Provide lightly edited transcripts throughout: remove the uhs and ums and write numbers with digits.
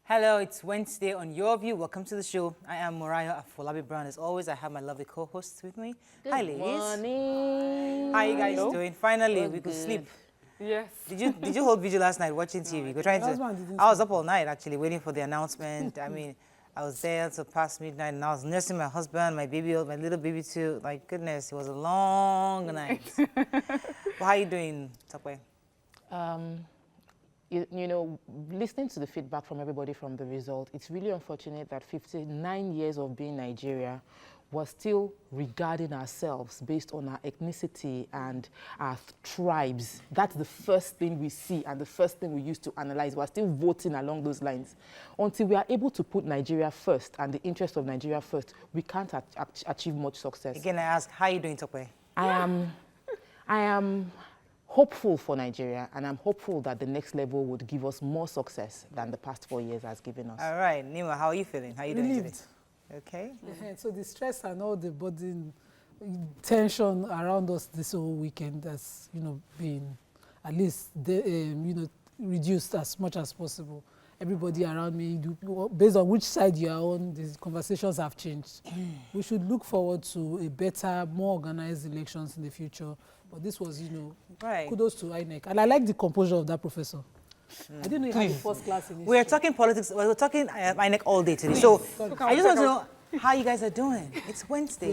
Hello, it's Wednesday on Your View. Welcome to the show. I am Mariah Afolabi Brown. As always, I have my lovely co-hosts with me. Hi, ladies. Morning. How are you guys doing? Finally, we could good. sleep. Yes. Did you hold vigil last night watching TV? We're trying to. I was up all night actually waiting for the announcement. I mean, I was there until past midnight, and I was nursing my husband, my baby, my little baby too. Like goodness, it was a long night. Well, how are you doing, Tokwe? You know, listening to the feedback from everybody from the result, it's really unfortunate that 59 years of being Nigeria, we're still regarding ourselves based on our ethnicity and our tribes. That's the first thing we see and the first thing we used to analyze. We're still voting along those lines. Until we are able to put Nigeria first and the interest of Nigeria first, we can't achieve much success. Again, I ask, how are you doing, Tokwe? I am hopeful for Nigeria, and I'm hopeful that the next level would give us more success than the past 4 years has given us. All right, Nima, how are you feeling? How are you doing today? Okay. So the stress and all the body tension around us this whole weekend has, been at least, reduced as much as possible. Everybody around me, based on which side you are on, these conversations have changed. We should look forward to a better, more organized elections in the future. But this was, kudos to INEC. And I like the composure of that professor. I didn't know he had the first class in history. We're talking politics. We're talking INEC all day today. So I just want to know how you guys are doing. It's Wednesday.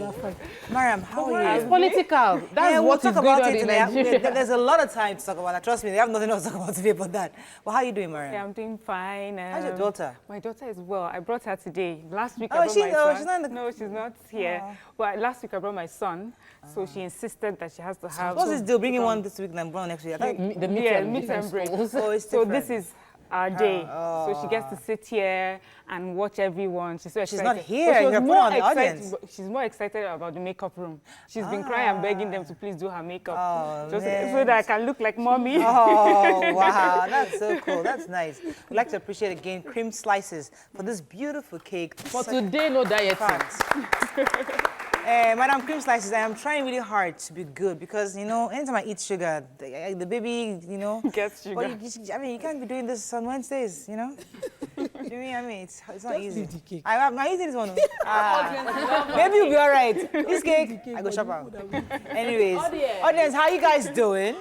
Mariam, how are you? It's political. That's we'll what talk is about going it on in today. Nigeria. There's a lot of time to talk about that. Trust me, they have nothing else to talk about today but that. Well, how are you doing, Mariam? Yeah, I'm doing fine. How's your daughter? My daughter is well. I brought her today. Last week Oh, I brought my son. she's not in the... No, she's not here. But last week I brought my son. So she insisted that she has to have... What's this deal? Bringing one this week and one next week? The midterm break. Oh, it's so different. this is our day. So she gets to sit here and watch everyone. She's so excited. She's not here. But You're putting on the audience. She's more excited about the makeup room. She's been crying and begging them to please do her makeup. Oh, so that I can look like mommy. Oh, wow. That's so cool. That's nice. We'd like to appreciate again cream slices for this beautiful cake. For today, no diet. Madam Cream Slices, I am trying really hard to be good because, anytime I eat sugar, the baby, gets sugar. But you can't be doing this on Wednesdays, Do you mean? It's not easy. I'm eating this one. Maybe you'll be all right. This cake, I go shop out. Anyways, audience, how you guys doing?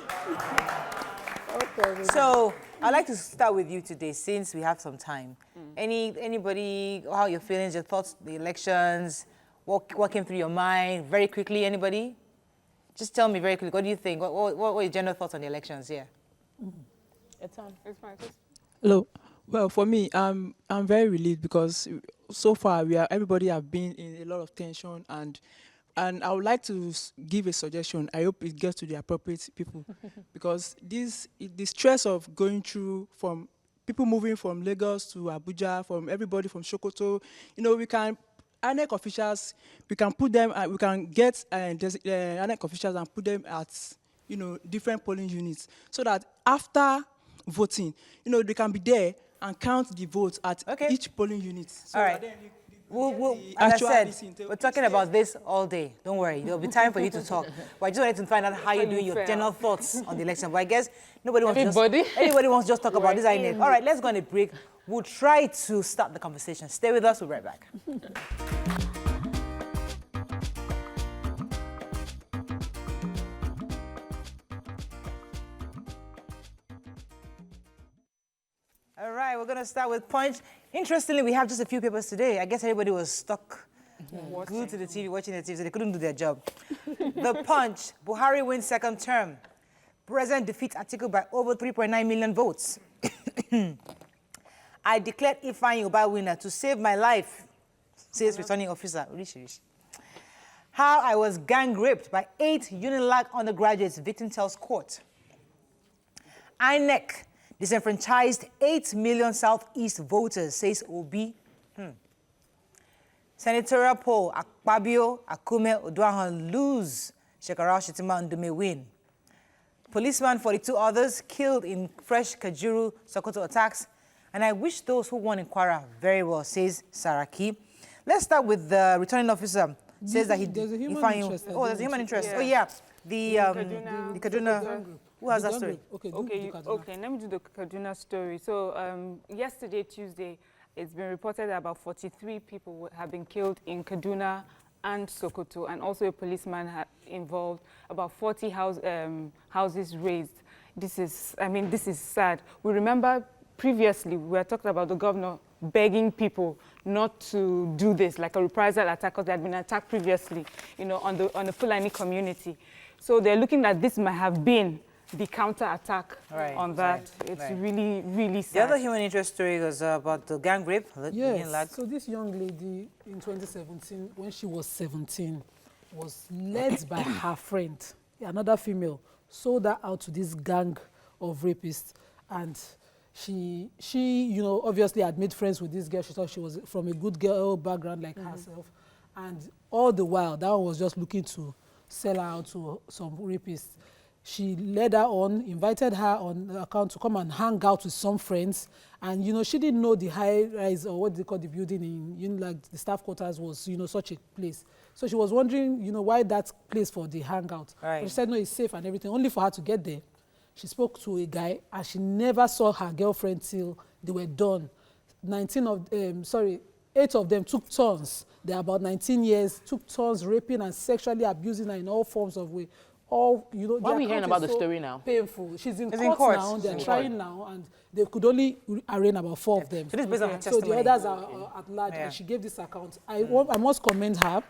Okay. So, I'd like to start with you today since we have some time. Anybody, how your feelings, your thoughts, the elections, what came through your mind? Very quickly, anybody? Just tell me very quickly, what do you think? What were your general thoughts on the elections here? It's fine. Hello. Well, for me, I'm very relieved because so far everybody have been in a lot of tension, and I would like to give a suggestion. I hope it gets to the appropriate people because the stress of going through from people moving from Lagos to Abuja, from everybody from Sokoto, we can. INEC officials, we can put them, we can get INEC officials and put them at, different polling units so that after voting, they can be there and count the votes at each polling unit. So all right. As I said, we're talking about this all day. Don't worry, there'll be time for you to talk. But I just wanted to find out how you're doing your general thoughts on the election. But I guess anybody wants to just talk about this INEC. All right, let's go on a break. We'll try to start the conversation. Stay with us, we'll be right back. All right, we're going to start with Punch. Interestingly, we have just a few papers today. I guess everybody was stuck glued to the TV, watching the TV, so they couldn't do their job. The Punch, Buhari wins second term. President defeats Atiku by over 3.9 million votes. I declared Ifeanyi Ubah winner to save my life, says returning officer. How I was gang raped by 8 Unilag undergraduates, victim tells court. INEC disenfranchised 8 million Southeast voters, says Obi. Senatorial poll, Akpabio, Akume, Oduahan lose. Shekarau, Shetima, and Ndume win. Policeman, 42 others killed in fresh Kajuru, Sokoto attacks. And I wish those who won in Kwara very well, says Saraki. Let's start with the returning officer. Says that there's a human interest. Oh, there's a human interest. Yeah. Oh, yeah. The Kaduna. Who has that story? Okay, let me do the Kaduna story. So yesterday, Tuesday, it's been reported that about 43 people have been killed in Kaduna and Sokoto, and also a policeman involved, about 40 houses razed. This is, I mean, this is sad. We remember previously, we were talking about the governor begging people not to do this, like a reprisal attack, because they had been attacked previously, you know, on the Fulani community. So they're looking at this might have been the counter-attack on that. It's really, really sad. The other human interest story was about the gang rape. Yes, so this young lady in 2017, when she was 17, was led by her friend, another female, sold her out to this gang of rapists. And she, you know, obviously had made friends with this girl. She thought she was from a good girl background like herself. And all the while, that one was just looking to sell her out to some rapists. She led her on, invited her on the account to come and hang out with some friends. And, you know, she didn't know the high-rise, or what they call the building in, you know, like the staff quarters was, you know, such a place. So she was wondering, you know, why that place for the hangout. But she said, no, it's safe and everything. Only for her to get there, she spoke to a guy, and she never saw her girlfriend till they were done. 8 of them took turns. They're about 19 years, took turns raping and sexually abusing her in all forms of way. All, you know, why are we hearing about the story now? Painful. She's in court now. They're trying now, and they could only arraign about 4 of them. So this is based on her So testimony. the others are at large, and she gave this account. I must commend her.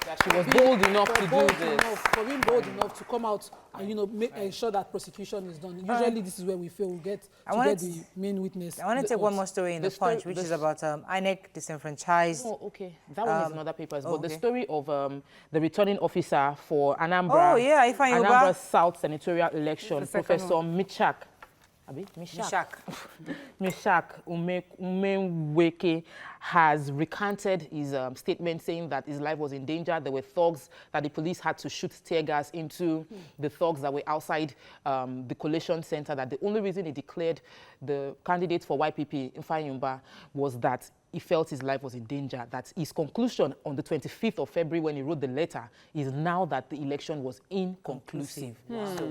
That she was bold enough to do this. For being bold enough to come out and, you know, ensure that prosecution is done. Usually this is where we feel we get the main witness. I want to take one more story in the Punch, which is about INEC disenfranchised. Oh, okay. That one is in other papers. But the story of the returning officer for Anambra, Anambra South senatorial election, Professor Mishak Umeweke has recanted his statement saying that his life was in danger. There were thugs that the police had to shoot tear gas into the thugs that were outside the collation center, that the only reason he declared the candidate for YPP, Ifeanyimba, was that he felt his life was in danger. That his conclusion on the 25th of February when he wrote the letter is now that the election was inconclusive. So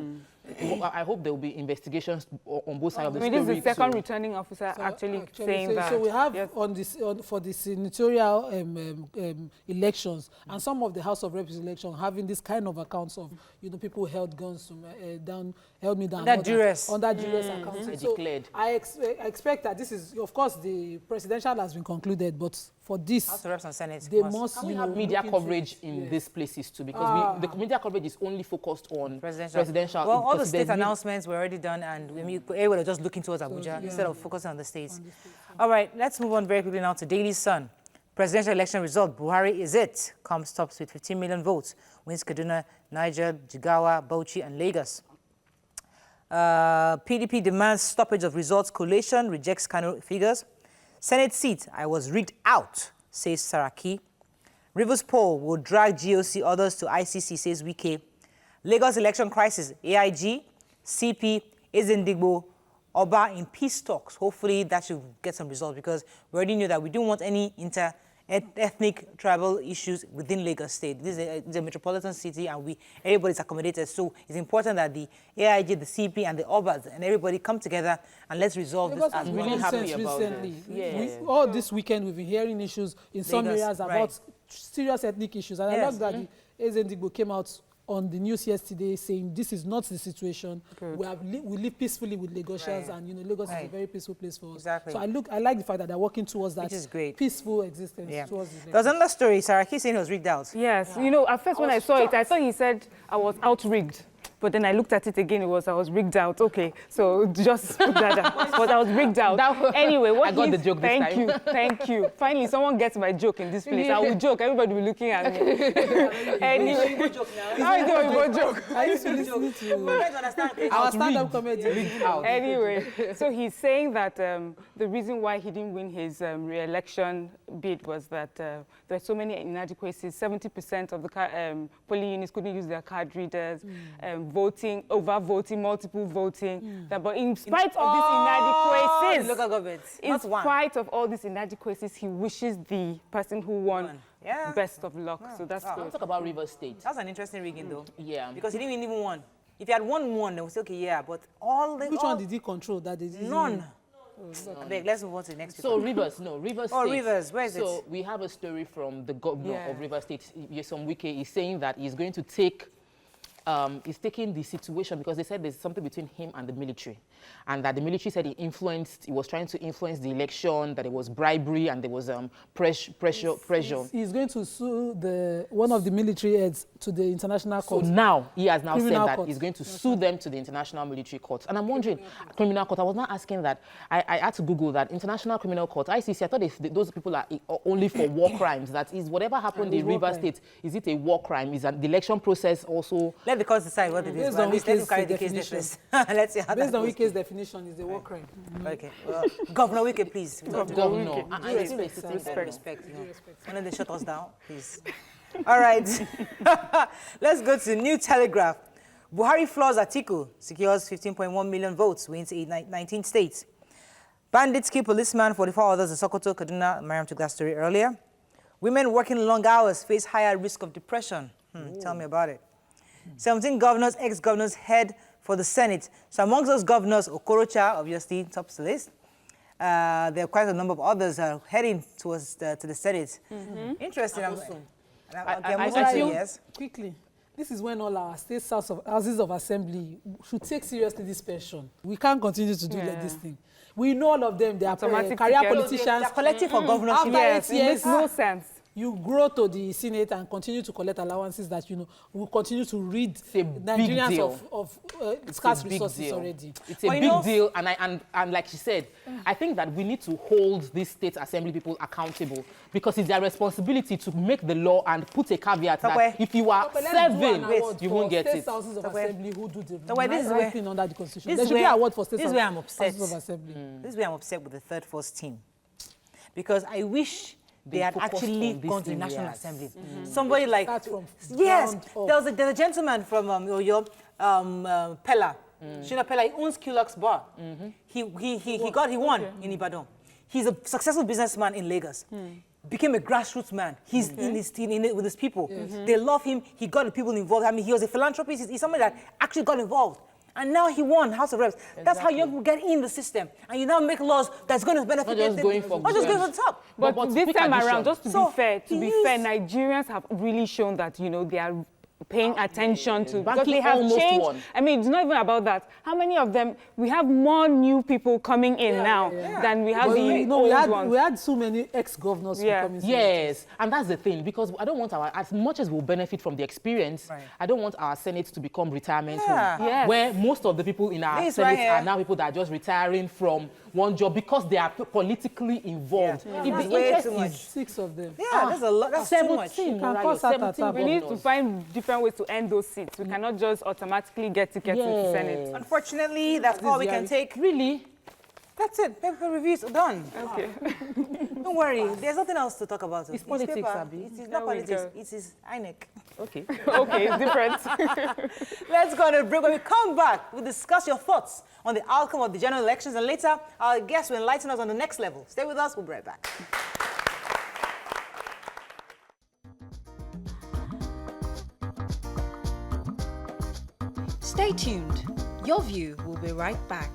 I hope there will be investigations on both sides of the story. This is the second returning officer actually saying that. So we have for the senatorial elections and some of the House of Reps election having this kind of accounts of, you know, people held guns to held me down. Under duress. Under duress accounts. So declared. I expect that this is, of course, the presidential has been concluded, but for this, House of Reps and Senate they must, we have media coverage in these places too, because the media coverage is only focused on presidential. Well, all the state announcements were already done, and everyone was just looking towards Abuja instead of focusing on the states. All right, let's move on very quickly now to Daily Sun. Presidential election result, Buhari is it. Comes tops with 15 million votes. Wins Kaduna, Niger, Jigawa, Bauchi, and Lagos. PDP demands stoppage of results collation, rejects Kano figures. Senate seat, I was rigged out, says Saraki. Rivers poll will drag GOC others to ICC, says Wike. Lagos election crisis, AIG, CP, Ezendigbo, Oba in peace talks. Hopefully that should get some results, because we already knew that we don't want any ethnic tribal issues within Lagos State. This is a metropolitan city, and everybody's accommodated. So it's important that the AIG, the CP, and the Obas and everybody come together and let's resolve this. I'm really happy about this. All this weekend we've been hearing issues in some areas about serious ethnic issues, and I love that the Ezendigbo came out on the news yesterday saying this is not the situation. We live peacefully with Lagosians, and, you know, Lagos is a very peaceful place for us. So I like the fact that they're working towards that peaceful existence. Towards the There's another story. Saraki saying he was rigged out. Yes, you know, at first when I saw it, I thought he said I was out-rigged. But then I looked at it again, I was rigged out. Okay, so just put that down. But I was rigged out. Anyway, I got the joke this time. Thank you. Finally, someone gets my joke in this place. I will joke, everybody will be looking at me. Anyway, I do a joke. I used to listen to our stand-up comedy. Anyway, so he's saying that the reason why he didn't win his re-election bid was that there are so many inadequacies. 70% of the polling units couldn't use their card readers. Voting, over-voting, multiple voting. But in spite of these inadequacies, local government, in spite of all these inadequacies, he wishes the person who won best of luck. So that's good. Let's talk about Rivers State. That's an interesting rigging, though. Yeah. Because he didn't even win. If he had won, they would say, okay, but all the... Which one did he control that they didn't? None. I beg, let's move on to the next So people. Rivers, no, Rivers Oh, State. Rivers, where is it? So we have a story from the governor Yeah. of Rivers State, Yesom Wike, is saying that he's going to take, he's taking the situation because they said there's something between him and the military. And that the military said he was trying to influence the election, that it was bribery and there was pressure. He's going to sue one of the military heads to the international So court. now, he has now said Criminal that court. he's going to sue them to the International Military Court. And I'm wondering, criminal court, I was not asking that. I had to Google that. International Criminal Court, ICC, I thought those people are only for war crimes. That is, whatever happened in Rivers State, is it a war crime? Is the election process also... Let the court decide what it is. Based But on at least let him Wike's carry the case definition. first. Let's see how Based that on goes. Wike's definition, is a war crime. Okay. Well, Governor Wike, please. Governor. Due respect. Why don't they shut us down, please? All right. Let's go to New Telegraph. Buhari floors Atiku, secures 15.1 million votes, wins 19 states. Bandits kill policeman, 44 others in Sokoto, Kaduna. Mariam took that story earlier. Women working long hours face higher risk of depression. Tell me about it. 17 governors, ex-governors head for the Senate. So amongst those governors, Okorocha obviously tops the list. There are quite a number of others heading towards to the Senate. Interesting. I feel- Yes. Quickly, this is when all our state houses of assembly should take seriously this pension. We can't continue to do like this thing. We know all of them. They are Automatic career ticket. politicians. They're collecting for governorship. After Yes, 8 it years, makes no sense. you grow to the Senate and continue to collect allowances that, will continue to rid a big Nigerians deal. of It's scarce a big resources deal. already. It's a But you big know- deal, and like she said, I think that we need to hold these state assembly people accountable because it's their responsibility to make the law and put a caveat that Okay. if you are But let's do an serving, award you for won't get state it. houses of Okay. assembly who do the wait, this is right where- thing under the constitution. this There is should be where- an award for state this is where I'm upset. houses of assembly. This is where I'm upset with the third force team. Because I wish they had focused actually on these gone to the National areas. Assembly. Somebody like... Start from Yes, ground up. there's a gentleman from Oyo, Pella. Shina Pella, he owns Kulux Bar. He won in Ibadan. He's a successful businessman in Lagos. Became a grassroots man. He's in it with his people. They love him. He got the people involved. I mean, he was a philanthropist. He's somebody that actually got involved. And now he won House of Reps. That's how young people get in the system. And you now make laws that's going to benefit Not just going for not just good. going to the top. But this pick time addition. around, just to So, be fair, he is- Nigerians have really shown that, they are paying attention to, because Banky they have almost changed. won. I mean, it's not even about that. How many of them, we have more new people coming in now than we have But the we old had ones. so many ex-governors Yeah. becoming Yes, and that's the thing, because I don't want as much as we'll benefit from the experience, Right. I don't want our Senate to become retirement Yeah. home, Yes. where most of the people in our This Senate right here. are now people that are just retiring from one job because they are politically involved. Yeah. If That's the way interest too much. is 6 of them. Yeah, that's a lot. That's too much. 17, can Morayo, pass out at 17 our- We need to governors. find different ways to end those seats. We cannot just automatically get tickets to the Senate. Unfortunately, that's all we can take. Really? That's it. Paper reviews are done. Okay. Don't worry. There's nothing else to talk about. It's politics, paper. Abi. It is There not we politics. go. It is INEC. Okay. Okay, it's different. Let's go on a break. When we come back, we'll discuss your thoughts on the outcome of the general elections, and later our guests will enlighten us on the next level. Stay with us. We'll be right back. Stay tuned. Your View will be right back.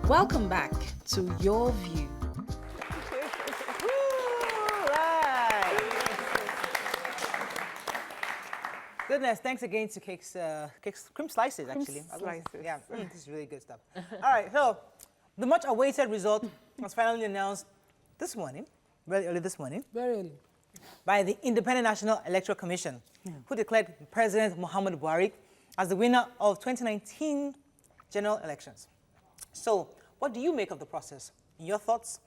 Welcome back to Your View. Right. Goodness, thanks again to Cakes Cream Slices, actually. Slices. Yeah, this is really good stuff. All right, so the much awaited result was finally announced this morning, very early this morning, Very early. by the Independent National Electoral Commission, who declared President Muhammadu Buhari as the winner of 2019 general elections. So, what do you make of the process? In your thoughts,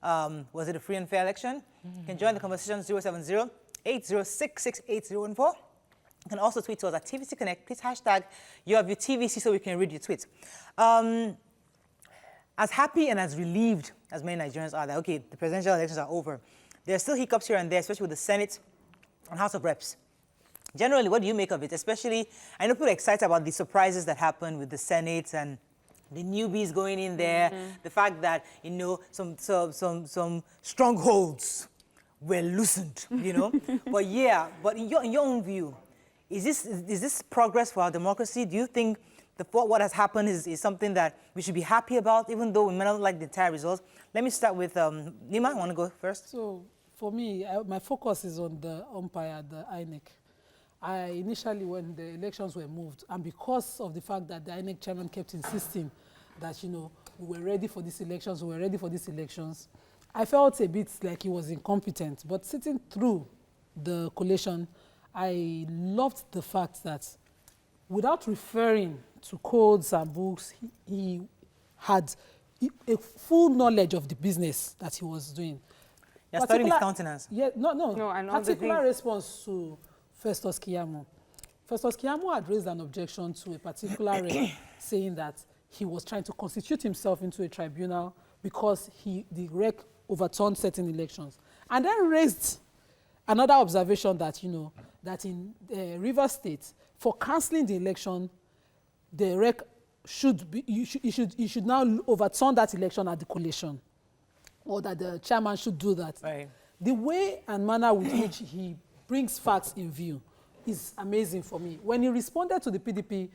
was it a free and fair election? You can join the conversation 070-8066-8014. You can also tweet to us at TVC Connect. Please hashtag YouHaveYourTVC so we can read your tweets. As happy and as relieved as many Nigerians are that, okay, the presidential elections are over, there are still hiccups here and there, especially with the Senate and House of Reps. Generally, what do you make of it? Especially, I know people are excited about the surprises that happened with the Senate and the newbies going in there, the fact that, some strongholds were loosened, But yeah, but in your own view, Is this progress for our democracy? Do you think what has happened is something that we should be happy about, even though we may not like the entire results? Let me start with Nima. Want to go first? So for me, my focus is on the umpire, the INEC. Initially, when the elections were moved, and because of the fact that the INEC chairman kept insisting that, you know, we were ready for these elections, I felt a bit like he was incompetent. But sitting through the collation, I loved the fact that without referring to codes and books, he had a full knowledge of the business that he was doing. You're studying his countenance. Yeah, no. and all the Particular things. response to Festus Keyamo. Festus Keyamo had raised an objection to a particular rec, saying that he was trying to constitute himself into a tribunal because the rec overturned certain elections. And then raised another observation that, you know, that in Rivers State, for cancelling the election, the rec you should now overturn that election at the collation, or that the chairman should do that. Right. The way and manner with which he brings facts in view is amazing for me. When he responded to the PDP,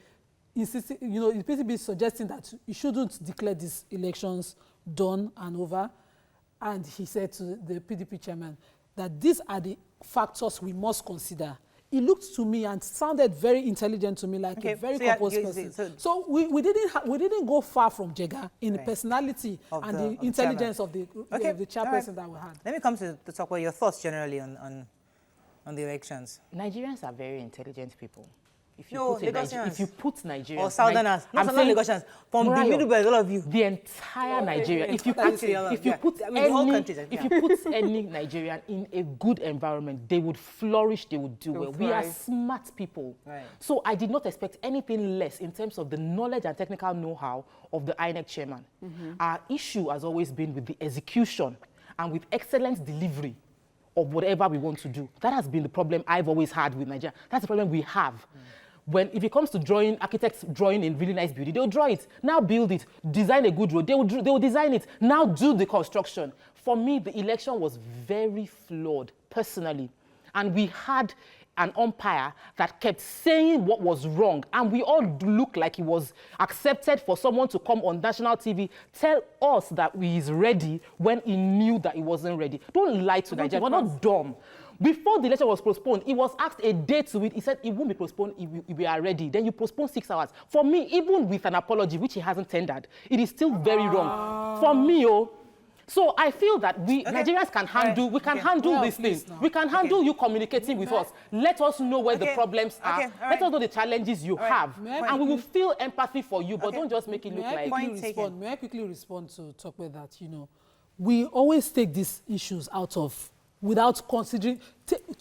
insisting, you know, the PDP suggesting that you shouldn't declare these elections done and over, and he said to the PDP chairman that these are the factors we must consider. He looked to me and sounded very intelligent to me, like a very composed person. So we didn't go far from Jega in the personality and the intelligence of the chairperson that we had. Let me come to talk about your thoughts generally on the elections. Nigerians are very intelligent people. If you No, put Lagosians. if you put Nigerians... Or Southerners. I'm Not saying Lagosians. From the middle belt, all of you. the entire Nigeria. If you put any Nigerian in a good environment, they would flourish, they would do well. We are smart people. Right. So I did not expect anything less in terms of the knowledge and technical know-how of the INEC chairman. Our issue has always been with the execution and with excellent delivery of whatever we want to do. That has been the problem I've always had with Nigeria. That's the problem we have. If it comes to drawing, architects drawing in really nice beauty, they'll draw it. Now build it. Design a good road. They will design it. Now do the construction. For me, the election was very flawed, personally. And we had an umpire that kept saying what was wrong. And we all look like it was accepted for someone to come on national TV, tell us that he is ready when he knew that he wasn't ready. Don't lie to Nigeria. We're not dumb. Before the election was postponed, he was asked a date to it. He said it won't be postponed if we are ready. Then you postpone 6 hours. For me, even with an apology, which he hasn't tendered, it is still very wrong. For me, so I feel that Nigerians can handle, we can handle this thing. We can handle you communicating with us. Let us know where the problems are. Let us know the challenges you have. And we will feel empathy for you, but don't just make it look like... May I quickly respond to talk about that? You know, we always take these issues out of, without considering,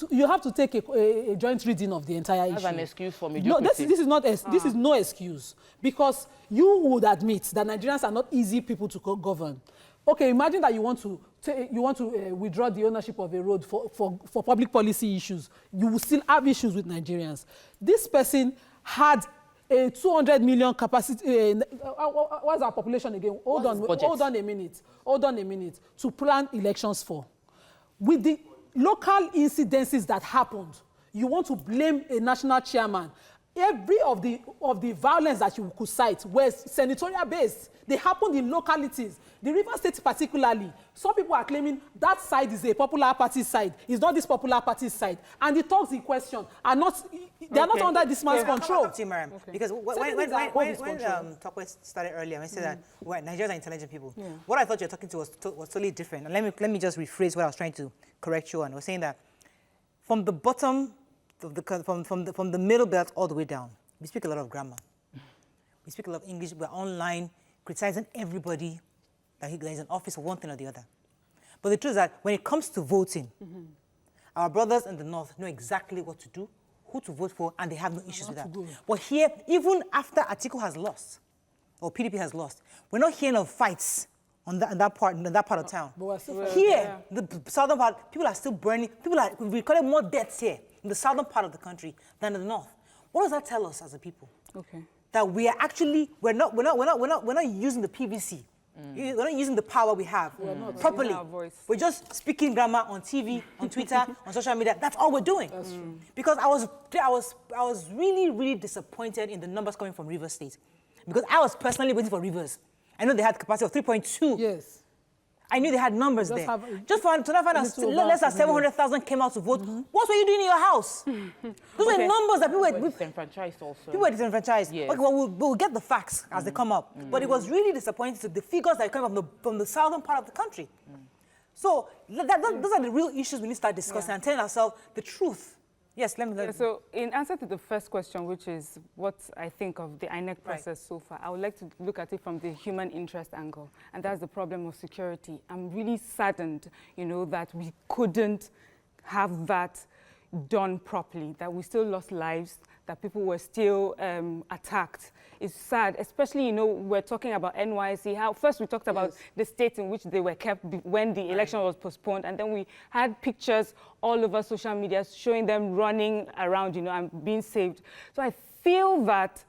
you have to take a joint reading of the entire issue. That's an excuse for me. No, this is not. This is no excuse, because you would admit that Nigerians are not easy people to govern. Okay, imagine that you want to withdraw the ownership of a road for public policy issues. You will still have issues with Nigerians. This person had a 200 million capacity. What's our population again? Hold on a minute. To plan elections for. With the local incidences that happened, you want to blame a national chairman. Every of the violence that you could cite was senatorial based. They happened in localities. The River State particularly, some people are claiming that side is a popular party side. It's not this popular party side. And the talks in question are not, they are not under this man's control. Because when Tokwe started earlier, I said that Nigerians are intelligent people. What I thought you were talking to was totally different. And let me just rephrase what I was trying to correct you on. I was saying that from the bottom, from the middle belt all the way down, we speak a lot of grammar. We speak a lot of English. We're online criticizing everybody that is in office for one thing or the other. But the truth is that when it comes to voting, our brothers in the north know exactly what to do, who to vote for, and they have no issues with that. But here, even after Atiku has lost, or PDP has lost, we're not hearing of fights in that part of town. Here, the southern part, people are still burning. We recorded more deaths here in the southern part of the country than in the north. What does that tell us as a people? That we are actually we're not using the PVC We're not using the power we have properly. Using our voice. We're just speaking grammar on TV, on Twitter, on social media. That's all we're doing. That's true. Because I was really, really disappointed in the numbers coming from Rivers State. Because I was personally waiting for Rivers. I know they had capacity of 3.2. Yes. I knew they had numbers Just there. have Just for to find out less than 700,000 came out to vote. What were you doing in your house? Those were numbers that people were disenfranchised also. People were disenfranchised. Yes. Okay, well, we'll get the facts as they come up. But it was really disappointing to the figures that come from the southern part of the country. So those are the real issues we need to start discussing and telling ourselves the truth. Yes, let me. So in answer to the first question, which is what I think of the INEC process so far, I would like to look at it from the human interest angle, and that's the problem of security. I'm really saddened, that we couldn't have that done properly, that we still lost lives, that people were still attacked. It's sad, especially, we're talking about NYC, how first we talked about the states in which they were kept when the election was postponed, and then we had pictures all over social media showing them running around, and being saved. So I feel that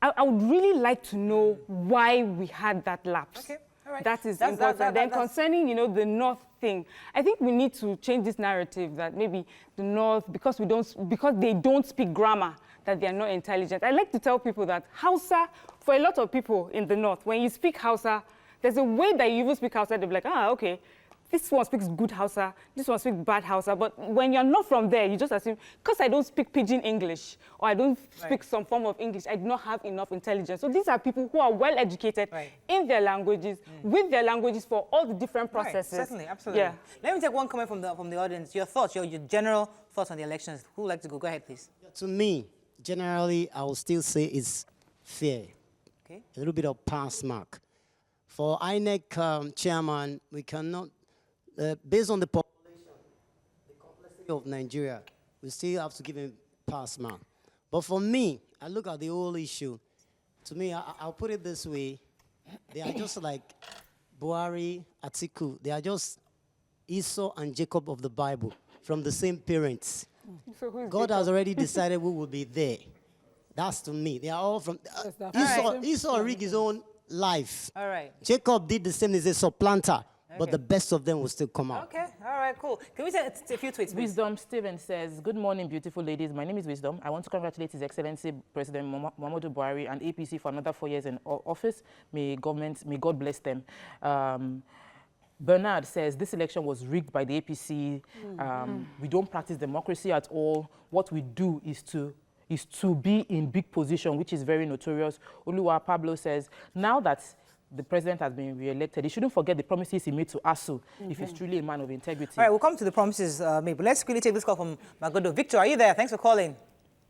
I would really like to know why we had that lapse. Okay. All right. That is important. Then concerning, the North thing, I think we need to change this narrative that maybe the North, because they don't speak grammar, that they are not intelligent. I like to tell people that Hausa, for a lot of people in the North, when you speak Hausa, there's a way that you even speak Hausa, they'll be like, okay, this one speaks good Hausa, this one speaks bad Hausa. But when you're not from there, you just assume, because I don't speak Pidgin English, or I don't speak some form of English, I do not have enough intelligence. So these are people who are well educated in their languages, with their languages for all the different processes. Certainly, absolutely. Yeah. Let me take one comment from the audience. Your thoughts, your general thoughts on the elections. Who would like to go? Go ahead, please. To me, generally, I will still say it's fair. Okay. A little bit of pass mark. For INEC chairman, we cannot, based on the population, the complexity of Nigeria, we still have to give him pass mark. But for me, I look at the whole issue. To me, I'll put it this way. They are just like Buhari, Atiku. They are just Esau and Jacob of the Bible, from the same parents. So who's God has already decided who will be there. That's to me. They are all from... Esau rigged his own life. All right. Jacob did the same as a supplanter, but the best of them will still come out. Okay. All right, cool. Can we say a few tweets, please? Wisdom Steven says, good morning, beautiful ladies. My name is Wisdom. I want to congratulate His Excellency President Muhammadu Buhari and APC for another 4 years in office. May God bless them. Bernard says, this election was rigged by the APC. We don't practice democracy at all. What we do is to be in big position, which is very notorious. Oluwa Pablo says, now that the president has been re-elected, he shouldn't forget the promises he made to ASU if he's truly a man of integrity. All right, we'll come to the promises, maybe. Let's quickly take this call from Magodo. Victor, are you there? Thanks for calling.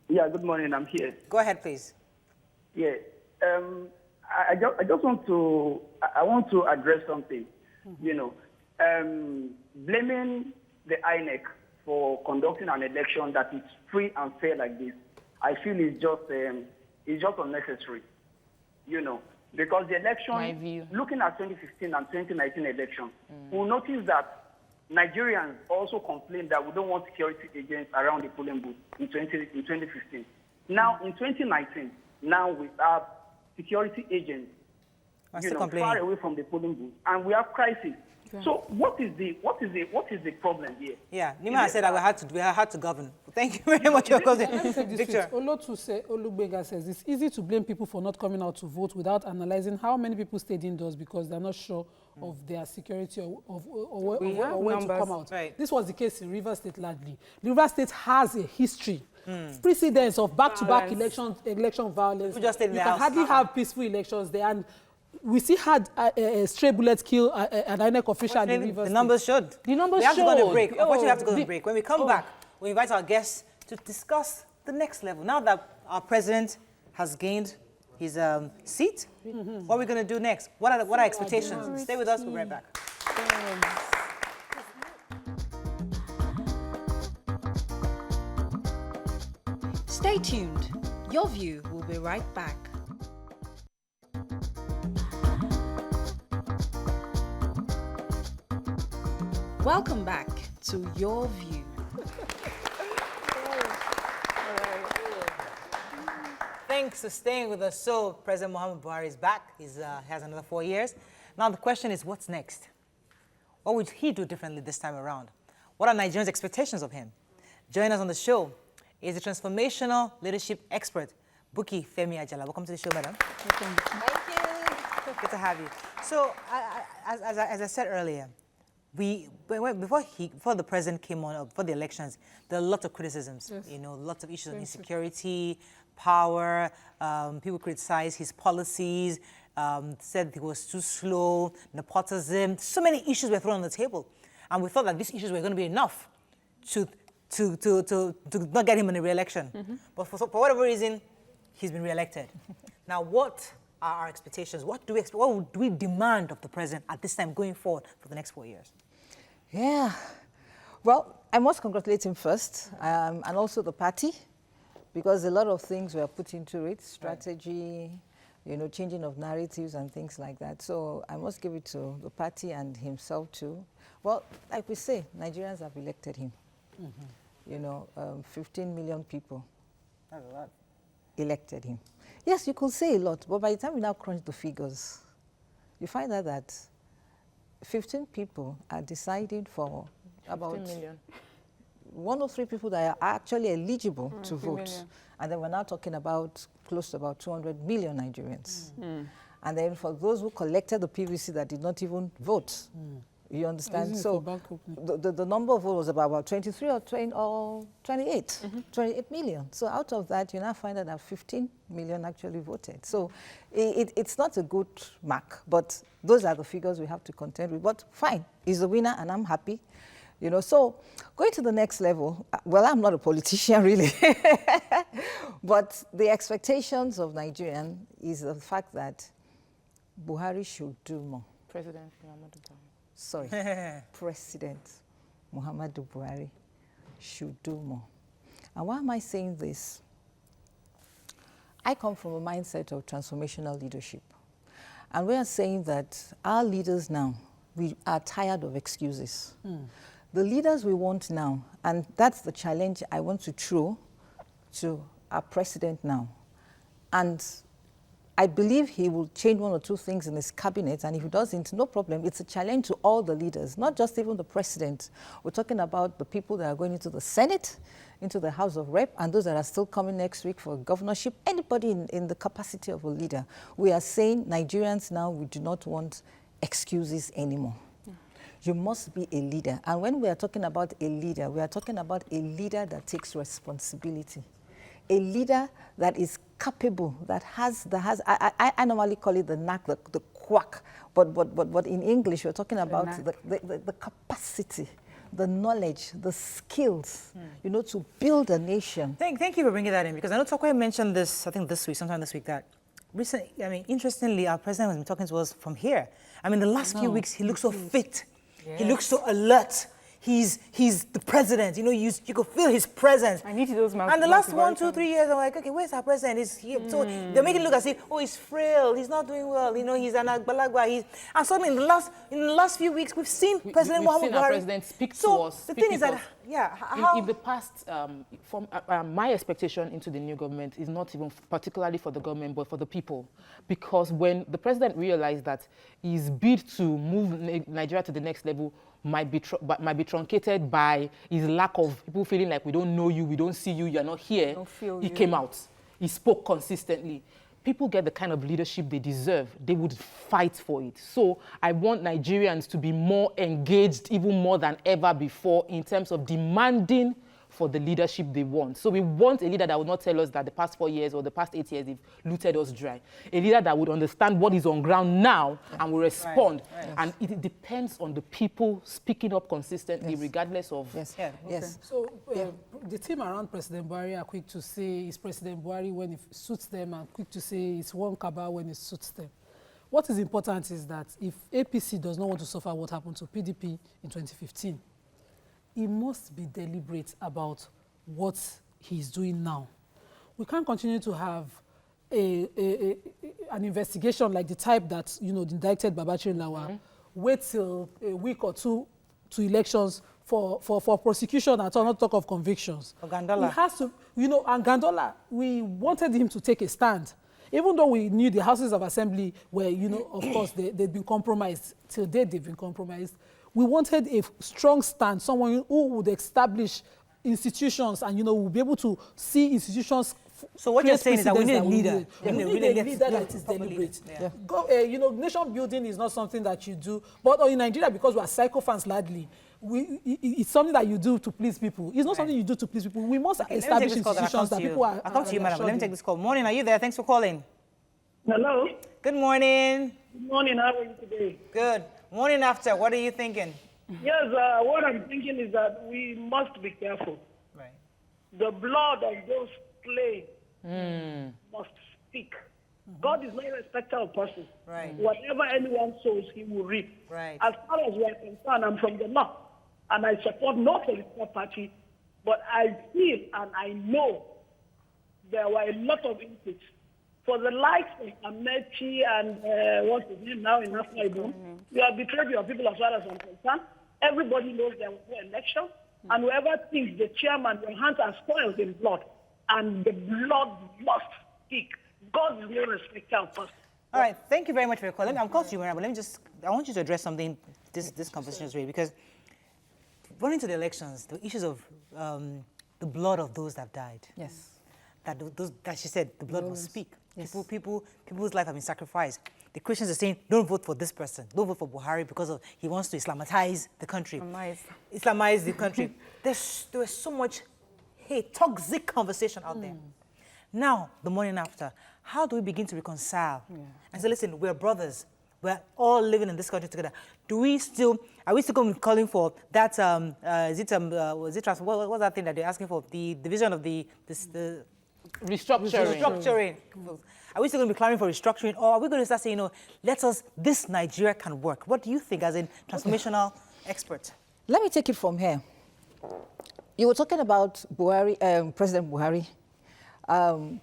Yeah, good morning. I'm here. Go ahead, please. Yeah. I just want to address something. Blaming the INEC for conducting an election that is free and fair like this, I feel is just unnecessary. Because the election, looking at 2015 and 2019 election, we'll notice that Nigerians also complained that we don't want security agents around the polling booth in 2015. Now, in 2019, now we have security agents far away from the polling booth, and we have crisis. So what is the problem here? Yeah, Nima said that we had to govern. Thank you very much for your cousin. Victor. Olugbenga says it's easy to blame people for not coming out to vote without analyzing how many people stayed indoors because they're not sure of their security or when to come out. Right. This was the case in Rivers State largely. Rivers State has a history, precedents of back-to-back election violence. We just stayed in you the can house. hardly have peaceful elections there. And we still had a stray bullet kill an INEC official in Rivers. The numbers showed. The numbers we have showed. to go to break. Unfortunately, we have to go to break. When we come back, we invite our guests to discuss the next level. Now that our president has gained his seat, what are we going to do next? What are expectations? Stay with us. We'll be right back. Stay tuned. Your View will be right back. Welcome back to Your View. Thanks for staying with us. So, President Muhammadu Buhari is back. He has another 4 years. Now the question is, what's next? What would he do differently this time around? What are Nigerians' expectations of him? Join us on the show is the transformational leadership expert, Buki Femi Ajala. Welcome to the show, madam. Thank you. Good to have you. So, as I said earlier, before the president came on, before the elections, there are lots of criticisms. Yes. You know, lots of issues of insecurity, power. People criticized his policies, said he was too slow, nepotism. So many issues were thrown on the table, and we thought that these issues were going to be enough to not get him in a re-election. But for whatever reason, he's been re-elected. Now, what are our expectations? What do we demand of the president at this time going forward for the next 4 years? Yeah. Well, I must congratulate him first, and also the party, because a lot of things were put into it, strategy, you know, changing of narratives and things like that. So I must give it to the party and himself too. Well, like we say, Nigerians have elected him. You know, 15 million people That's a lot. elected him. Yes, you could say a lot, but by the time we now crunch the figures, you find out that 15 people are deciding for about 15 million. 103 people that are actually eligible to 3 vote. million. And then we're now talking about close to about 200 million Nigerians. And then for those who collected the PVC that did not even vote, you understand? Using it So for bank opening. the number of votes was about 23 or 28, 28 million. So out of that, you now find out that 15 million actually voted. So it's not a good mark, but those are the figures we have to contend with. But fine, he's a winner and I'm happy. You know, so going to the next level, well, I'm not a politician really, but the expectations of Nigerian is the fact that Buhari should do more. President Muhammadu Buhari. Sorry, President Muhammadu Buhari should do more. And why am I saying this? I come from a mindset of transformational leadership. And we are saying that our leaders now, we are tired of excuses. The leaders we want now, and that's the challenge I want to throw to our president now. And I believe he will change one or two things in his cabinet, and if he doesn't, no problem. It's a challenge to all the leaders, not just even the president. We're talking about the people that are going into the Senate, into the House of Rep, and those that are still coming next week for governorship, anybody in the capacity of a leader. We are saying Nigerians now, we do not want excuses anymore. You must be a leader. And when we are talking about a leader, we are talking about a leader that takes responsibility. A leader that is capable, that has I normally call it the knack, the quack, but in English we're talking about the capacity, the knowledge, the skills, you know, to build a nation. Thank you for bringing that in, because I know Tokwe mentioned this, I think sometime this week, that recently, I mean, interestingly, our president has been talking to us from here. I mean, the last few weeks, he looks so fit. Yes. He looks so alert. He's the president. You know, you could feel his presence. I need those mouths. And the last 1, 2, 3 years, I'm like, okay, where's our president? He's here. So they're making it look as if, oh, he's frail. He's not doing well. You know, he's an agbalagba. And suddenly, in the last few weeks, we've seen President Muhammadu Buhari. We've seen our president speak to us. The thing is that, how... In the past, my expectation into the new government is not even particularly for the government, but for the people. Because when the president realized that his bid to move Nigeria to the next level might be truncated by his lack of people feeling like we don't know you, we don't see you, you're not here, he came out. He spoke consistently. People get the kind of leadership they deserve. They would fight for it. So I want Nigerians to be more engaged, even more than ever before, in terms of demanding for the leadership they want. So we want a leader that will not tell us that the past 4 years or the past 8 years they've looted us dry. A leader that would understand what is on ground now and will respond. Right. And it depends on the people speaking up consistently, regardless of... Yes, Yeah, yes. So the team around President Buhari are quick to say it's President Buhari when it suits them and quick to say it's one cabal when it suits them. What is important is that if APC does not want to suffer what happened to PDP in 2015, he must be deliberate about what he's doing now. We can't continue to have an investigation like the type that, you know, indicted Babachir Lawal, wait till a week or two to elections for prosecution at all, not talk of convictions. Gandola. He has to, you know, and Gandola, we wanted him to take a stand. Even though we knew the houses of assembly were, you know, of course, they'd been compromised. Till date, they've been compromised. We wanted a strong stand, someone who would establish institutions and, you know, will be able to see institutions. So what you're saying is that we need a leader. We need a leader that is deliberate. You know, nation building is not something that you do. But in Nigeria, because we are psychophants largely, it's something that you do to please people. It's not something you do to please people. We must establish institutions that people are. I'll come to you, madam. Let me take this call. Morning, are you there? Thanks for calling. Hello. Good morning. Good morning. How are you today? Good. Morning after. What are you thinking? Yes, what I'm thinking is that we must be careful. Right. The blood of those slain must speak. God is not a respecter of persons. Right. Whatever anyone sows, he will reap. Right. As far as we are concerned, I'm from the north, and I support no political party, but I feel and I know there were a lot of inputs. For the likes of Amechi and what's his name now in National Ibom, you have betrayed your people as far as I'm concerned. Everybody knows there was no election, and whoever thinks the chairman, your hands are spoiled in blood, and the blood must speak. God is no respecter of persons. All right, thank you very much for your call. I'm close to you, Mara, but I want you to address something this conversation is really, because running to the elections, the issues of the blood of those that have died. Yes. That she said, the blood must speak. Yes. People's life have been sacrificed. The Christians are saying, don't vote for this person. Don't vote for Buhari because he wants to Islamatize the country. Islamize the country. There was so much hate, toxic conversation out there. Now, the morning after, how do we begin to reconcile? And say, listen, we're brothers. We're all living in this country together. Are we still calling for that, what's that thing that they're asking for? The division of the restructuring. Are we still going to be clamoring for restructuring, or are we going to start saying, you know, this Nigeria can work? What do you think as a transformational expert? Let me take it from here. You were talking about Buhari, President Buhari,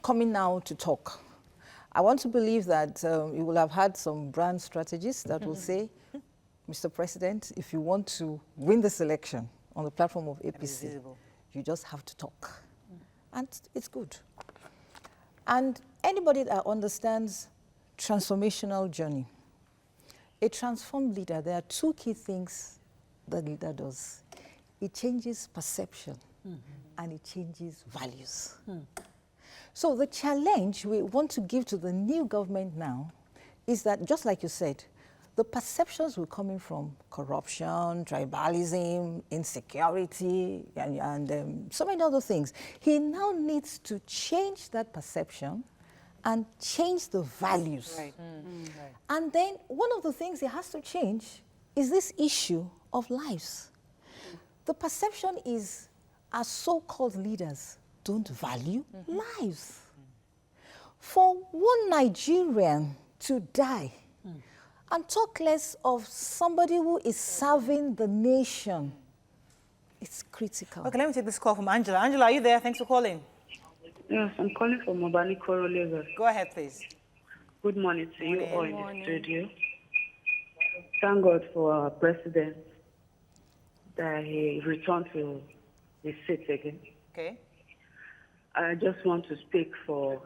coming now to talk. I want to believe that you will have had some brand strategists that will say, Mr. President, if you want to win this election on the platform of APC, you just have to talk. And it's good. And anybody that understands transformational journey, a transformed leader, there are two key things that leader does. It changes perception and it changes values. So the challenge we want to give to the new government now is that, just like you said, the perceptions were coming from corruption, tribalism, insecurity, and so many other things. He now needs to change that perception and change the values. Right. Right. And then one of the things he has to change is this issue of lives. The perception is our so-called leaders don't value lives. For one Nigerian to die, and talk less of somebody who is serving the nation, it's critical. Okay, let me take this call from Angela. Angela, are you there? Thanks for calling. Yes, I'm calling from Obanikoro, Lagos. Go ahead, please. Good morning to you all in the studio. Thank God for our president that he returned to his seat again. Okay. I just want to speak for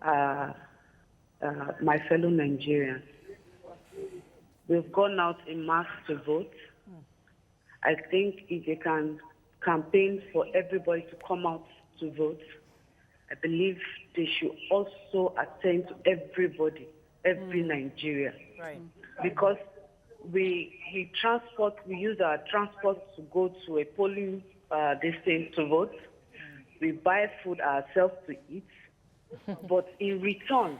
my fellow Nigerians. We've gone out in mass to vote. I think if they can campaign for everybody to come out to vote, I believe they should also attend to everybody, every Nigerian. Right. Because we use our transport to go to a polling station to vote. We buy food ourselves to eat, but in return,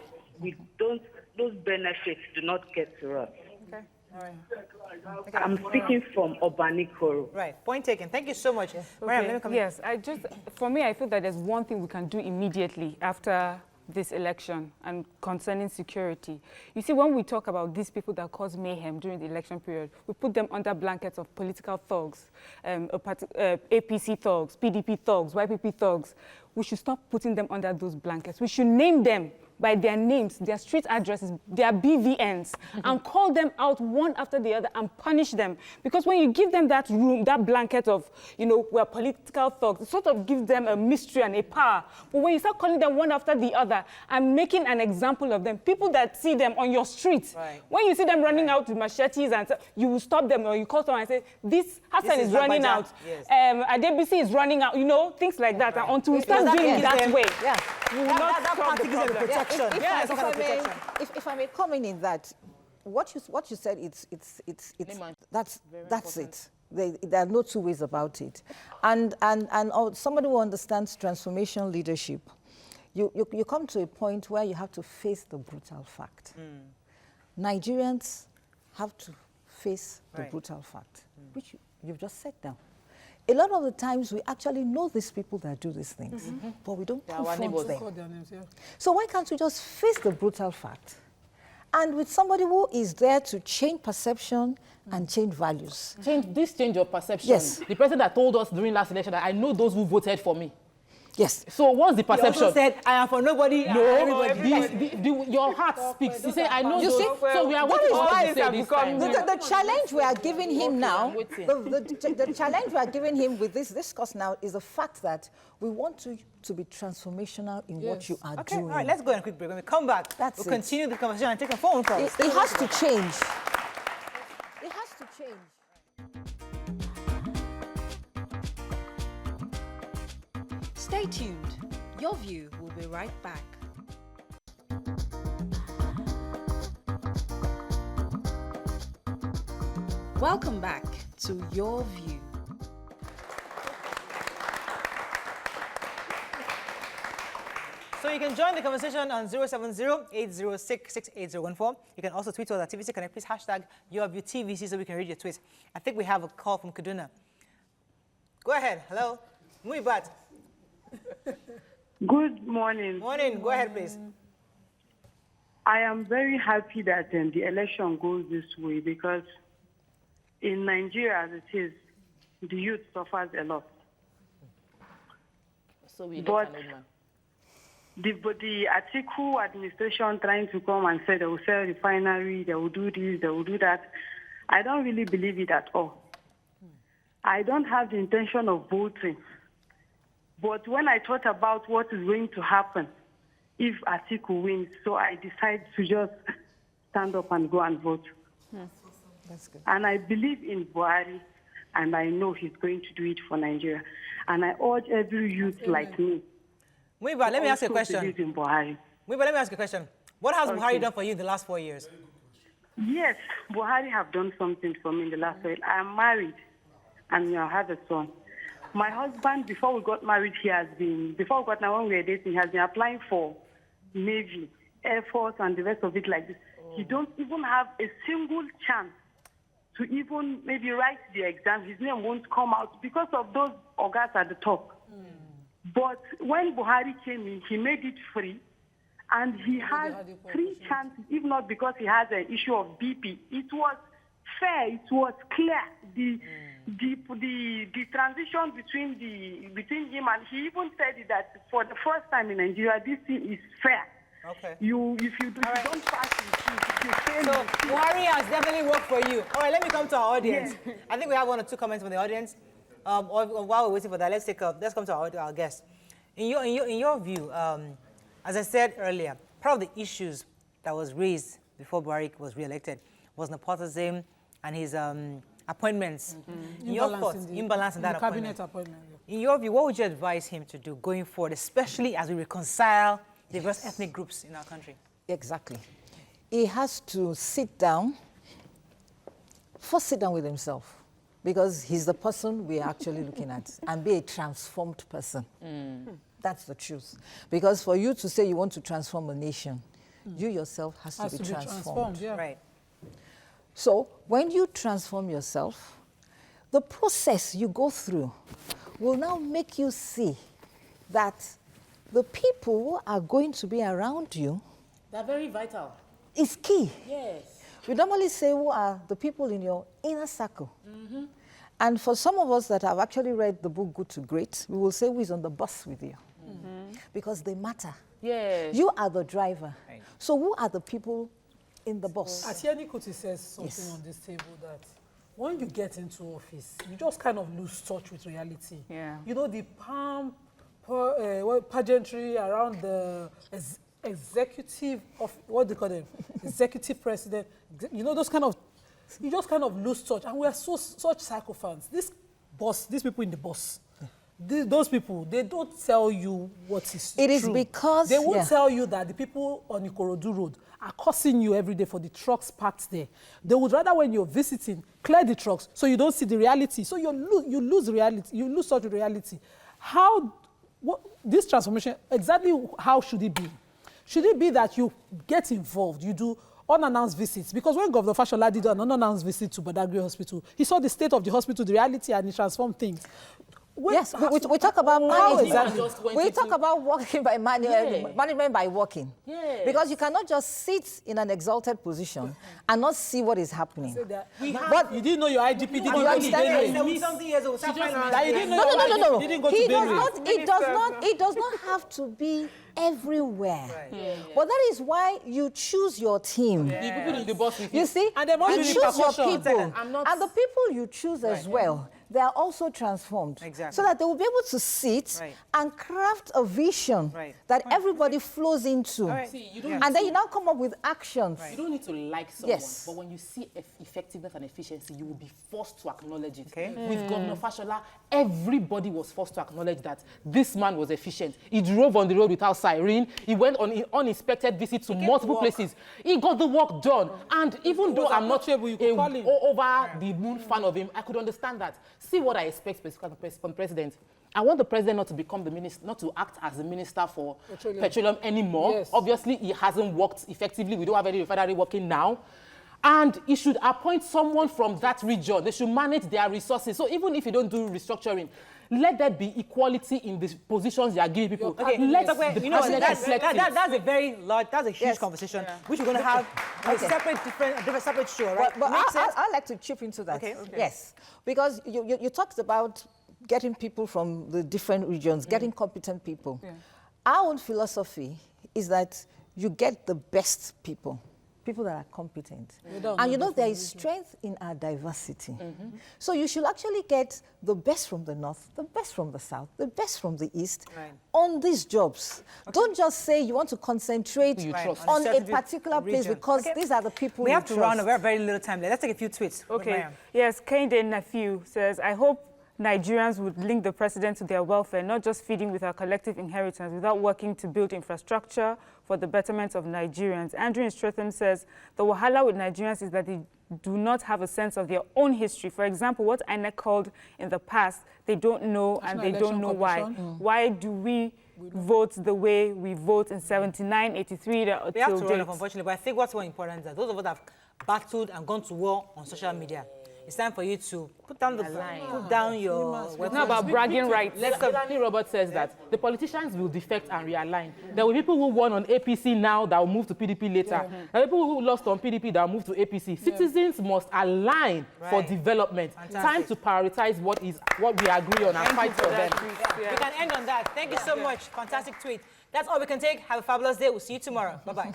those benefits do not get to us. Okay, all right. I'm speaking from Obanikoro. Right, point taken. Thank you so much. Okay. Mariam, let me come Yes, for me, I feel that there's one thing we can do immediately after this election and concerning security. You see, when we talk about these people that cause mayhem during the election period, we put them under blankets of political thugs, APC thugs, PDP thugs, YPP thugs. We should stop putting them under those blankets. We should name them by their names, their street addresses, their BVNs, and call them out one after the other and punish them. Because when you give them that room, that blanket of, you know, we're political thugs, it sort of gives them a mystery and a power. But when you start calling them one after the other and making an example of them, people that see them on your street, when you see them running out with machetes, and you will stop them, or you call someone and say, this Hassan is running out, Adebisi is running out, you know, things like that. And until we start doing it that way, we will not stop the problem. If I may comment in that, what you said, that's it. There are no two ways about it. And somebody who understands transformational leadership, you come to a point where you have to face the brutal fact. Nigerians have to face the brutal fact, which you've just said down. A lot of the times, we actually know these people that do these things, but we don't confront them. So why can't we just face the brutal fact? And with somebody who is there to change perception and change values. Change of perception. Yes. The president that told us during last election that I know those who voted for me. Yes. So what's the perception? He also said, I am for nobody. No, your heart speaks. He said, I know those. So we are waiting for him to say this time. The challenge we are giving him now, the challenge we are giving him with this discourse now is the fact that we want you to be transformational in what you are doing. All right, let's go on a quick break. When we come back, we'll continue the conversation and take a phone call. It has to change. It has to change. Stay tuned. Your View will be right back. Welcome back to Your View. So you can join the conversation on 070-806-68014. You can also tweet to us at TVC Connect. Please hashtag YourViewTVC so we can read your tweets. I think we have a call from Kaduna. Go ahead. Hello. Muibat. Good morning. Morning. Go ahead, please. I am very happy that the election goes this way because in Nigeria, as it is, the youth suffers a lot. So we but the Atiku administration trying to come and say they will sell refinery, they will do this, they will do that, I don't really believe it at all. I don't have the intention of voting. But when I thought about what is going to happen if Atiku wins, so I decided to just stand up and go and vote. That's good. And I believe in Buhari, and I know he's going to do it for Nigeria. And I urge every youth like me. Muibat, let me ask you a question. In Buhari. Muibat, let me ask you a question. What has Buhari done for you in the last 4 years? Yes, Buhari have done something for me in the last 4 years. I am married, and I have a son. My husband, before we got married, when we were dating, he has been applying for Navy, Air Force, and the rest of it like this. He don't even have a single chance to even maybe write the exam. His name won't come out because of those organs at the top. But when Buhari came in, he made it free, and he has 3 chances, if not because he has an issue of BP. It was fair, it was clear. The transition between him, and he even said that for the first time in Nigeria, this thing is fair. Okay. If you don't pass, you fail. So Buhari has definitely worked for you. All right, let me come to our audience. Yeah. I think we have 1 or 2 comments from the audience. Or while we're waiting for that, let's come to our guest. In your view, as I said earlier, part of the issues that was raised before Buhari was re-elected was nepotism and his appointments. In your thoughts, imbalance in that appointment. In your view, what would you advise him to do going forward, especially as we reconcile diverse ethnic groups in our country? Exactly. He has to sit down with himself, because he's the person we're actually looking at, and be a transformed person. That's the truth. Because for you to say you want to transform a nation, you yourself has to be transformed. Yeah. Right. So when you transform yourself, the process you go through will now make you see that the people who are going to be around you, they're very vital. Is key. Yes. We normally say who are the people in your inner circle. And for some of us that have actually read the book Good to Great, we will say who is on the bus with you. Because they matter. Yes. You are the driver. Right. So who are the people in the bus? Atieni Kuti says something on this table that when you get into office, you just kind of lose touch with reality. Yeah. You know, the pageantry around the executive of, what do you call them? Executive president. You know, those kind of, you just kind of lose touch. And we are such sycophants. These people in the bus, those people, they don't tell you what is true. It is because... They won't tell you that the people on Ikorodu Road are cursing you every day for the trucks parked there. They would rather, when you're visiting, clear the trucks so you don't see the reality. So you lose reality. You lose such reality. This transformation, exactly how should it be? Should it be that you get involved, you do unannounced visits? Because when Governor Fashola did an unannounced visit to Badagry Hospital, he saw the state of the hospital, the reality, and he transformed things. Yes, we talk about management. Exactly. We talk about working by management by working. Yes. Because you cannot just sit in an exalted position and not see what is happening. But you didn't know your IGP didn't go to Benue. No. It does not have to be everywhere. Right. Yeah. But that is why you choose your team. Yeah. The people in the boss with you see, and you choose your people. And the people you choose as well, they are also transformed. Exactly. So that they will be able to sit and craft a vision that everybody flows into. See, and then you now come up with actions. You don't need to like someone, but when you see effectiveness and efficiency, you will be forced to acknowledge it. Okay. With Governor Fashola, everybody was forced to acknowledge that this man was efficient. He drove on the road without siren. He went on an uninspected visit to multiple places. He got the work done. And even though I'm not over the moon fan of him, I could understand that. See what I expect from president. I want the president not to become the minister, not to act as the minister for petroleum anymore. Yes. Obviously, he hasn't worked effectively. We don't have any refinery working now. And he should appoint someone from that region. They should manage their resources. So even if you don't do restructuring, let there be equality in the positions you are giving people. Okay, that's a very large, that's a huge conversation, which we're going to have a separate show, right? But I'd like to chip into that. Okay. Yes, because you talked about getting people from the different regions, getting competent people. Yeah. Our own philosophy is that you get the best people that are competent. And you know, there is strength in our diversity. So you should actually get the best from the north, the best from the south, the best from the east on these jobs. Don't just say you want to concentrate on a particular place because these are the people we have to run. We have very little time left. Let's take a few tweets. Okay. Yes, Kende Nafiu says, I hope Nigerians would link the president to their welfare, not just feeding with our collective inheritance without working to build infrastructure for the betterment of Nigerians. Andrew Stratham says, the wahala with Nigerians is that they do not have a sense of their own history. For example, what INEC called in the past, they don't know and they don't know why. Why do we vote the way we vote in 79, 83 we have to run off, unfortunately, but I think what's more important is that those of us that have battled and gone to war on social media, it's time for you to put down your It's not about bragging rights. Danny Robert says that the politicians will defect and realign. There will be people who won on APC now that will move to PDP later. There are people who lost on PDP that will move to APC. Citizens must align for development. Fantastic. Time to prioritize what we agree on and fight for them. We can end on that. Thank you so much. Fantastic tweet. That's all we can take. Have a fabulous day. We'll see you tomorrow. Bye-bye.